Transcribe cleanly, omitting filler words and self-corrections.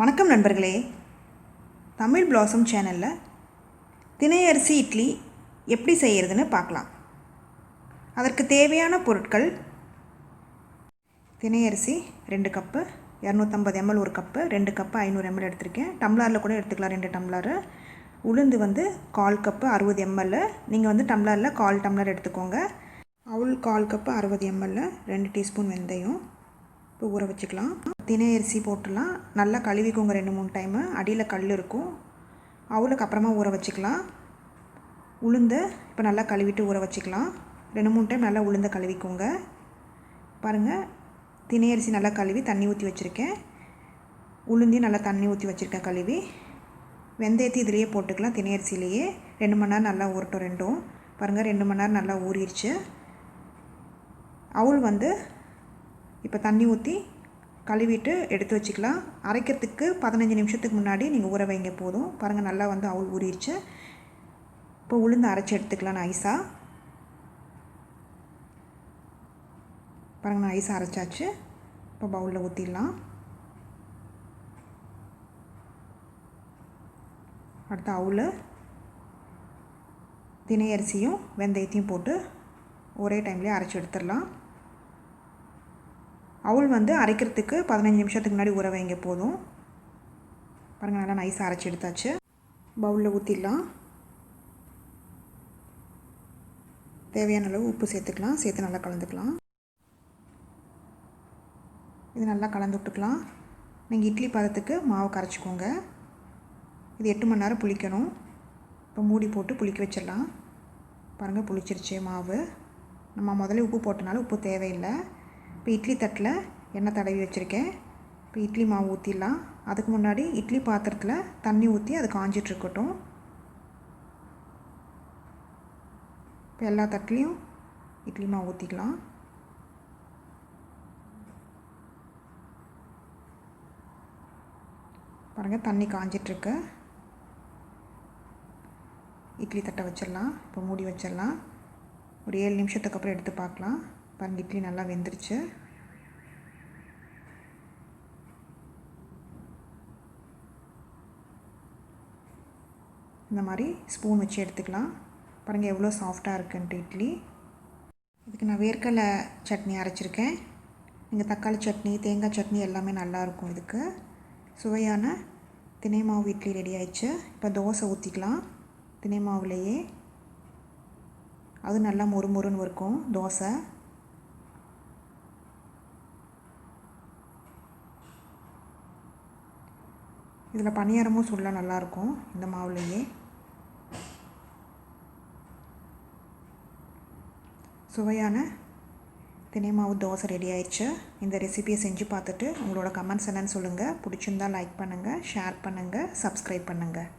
வணக்கம் நண்பர்களே, தமிழ் பிளாசம் சேனலில் தினை அரிசி இட்லி எப்படி செய்கிறதுன்னு பார்க்கலாம். அதற்கு தேவையான பொருட்கள்: தினை அரிசி 2 cup, 250 ml 1 cup, 2 cup 500 ml எடுத்திருக்கேன். டம்ளரில் கூட எடுத்துக்கலாம், 2 டம்ளரு. உளுந்து 1/4 கப்பு 60 ml, நீங்கள் டம்ளரில் 1/4 டம்ளர் எடுத்துக்கோங்க. அவுள் 1/4 கப்பு 60 ml, 2 டீஸ்பூன் வெந்தயம். இப்போ ஊற வச்சுக்கலாம். தினை அரிசி போட்டுடலாம். நல்லா கழுவிக்கோங்க 2-3 டைமு, அடியில் கல் இருக்கும். அவுளுக்கு அப்புறமா ஊற வச்சுக்கலாம். உளுந்து இப்போ நல்லா கழுவிட்டு ஊற வச்சுக்கலாம். 2-3 டைம் நல்லா உளுந்தை கழுவிக்கோங்க. பாருங்கள், தினை அரிசி நல்லா கழுவி தண்ணி ஊற்றி வச்சுருக்கேன். உளுந்தையும் நல்லா தண்ணி ஊற்றி வச்சுருக்கேன் கழுவி. வெந்தயத்தை இதிலேயே போட்டுக்கலாம். தினை அரிசிலேயே 2 மணி நேரம் நல்லா ஊறட்டும். ரெண்டும் பாருங்கள், 2 மணி நேரம் நல்லா ஊறிடுச்சு. அவுள் இப்போ தண்ணி ஊற்றி கழுவிட்டு எடுத்து வச்சுக்கலாம். அரைக்கிறதுக்கு 15 நிமிஷத்துக்கு முன்னாடி நீங்கள் ஊற வைங்க போதும். பாருங்கள், நல்லா அவுள் ஊறிடுச்சு. இப்போ உளுந்து அரைச்சி எடுத்துக்கலாம் நைஸாக. பாருங்கள், நைஸாக அரைச்சாச்சு. இப்போ பவுலில் ஊற்றிடலாம். அடுத்து அவுள், தினை அரிசியும் வெந்தயத்தையும் போட்டு ஒரே டைம்லேயே அரைச்சி எடுத்துடலாம். அவுள் அரைக்கிறதுக்கு 15 நிமிஷத்துக்கு முன்னாடி ஊற வைங்க போதும். பாருங்கள், நல்லா நைஸாக அரைச்சி எடுத்தாச்சு. பவுலில் ஊற்றிடலாம். தேவையான அளவு உப்பு சேர்த்துக்கலாம். சேர்த்து நல்லா கலந்துக்கலாம். இது நல்லா கலந்து விட்டுக்கலாம். நீங்கள் இட்லி பதத்துக்கு மாவு கரைச்சிக்கோங்க. இது 8 மணி நேரம் புளிக்கணும். இப்போ மூடி போட்டு புளிக்க வச்சிடலாம். பாருங்கள், புளிச்சிருச்சு மாவு. நம்ம முதல்ல உப்பு போட்டனால உப்பு தேவையில்லை. இப்போ இட்லி தட்டில் எண்ணெய் தடவி வச்சுருக்கேன். இப்போ இட்லி மாவு ஊற்றிடலாம். அதுக்கு முன்னாடி இட்லி பாத்திரத்தில் தண்ணி ஊற்றி அது காஞ்சிட்ருக்கட்டும். இப்போ எல்லா தட்டுலேயும் இட்லி மாவு ஊற்றிக்கலாம். பாருங்கள், தண்ணி காஞ்சிட்ருக்கு. இட்லி தட்டை வச்சிடலாம். இப்போ மூடி வச்சிடலாம். ஒரு 7 நிமிஷத்துக்கு அப்புறம் எடுத்து பார்க்கலாம். பாருங்கள், இட்லி நல்லா வெந்துருச்சு. இந்த மாதிரி ஸ்பூன் வச்சு எடுத்துக்கலாம். பாருங்கள், எவ்வளோ சாஃப்டாக இருக்குன்ட்டு இட்லி. இதுக்கு நான் வேர்க்கடலை சட்னி அரைச்சிருக்கேன். நீங்கள் தக்காளி சட்னி, தேங்காய் சட்னி எல்லாமே நல்லாயிருக்கும். இதுக்கு சுவையான தினை மாவு இட்லி ரெடி ஆயிடுச்சு. இப்போ தோசை ஊற்றிக்கலாம். தினை மாவுலேயே அது நல்லா மொறுமொறுன்னு இருக்கும் தோசை. இதில் பணியாரமும் சுள்ள நல்லாயிருக்கும் இந்த மாவுலேயே. சுவையான தினை மாவு தோசை ரெடி ஆயிடுச்சு. இந்த ரெசிபியை செஞ்சு பார்த்துட்டு உங்களோட கமெண்ட்ஸ் என்னன்னு சொல்லுங்கள். பிடிச்சிருந்தால் லைக் பண்ணுங்கள், ஷேர் பண்ணுங்கள், சப்ஸ்கிரைப் பண்ணுங்கள்.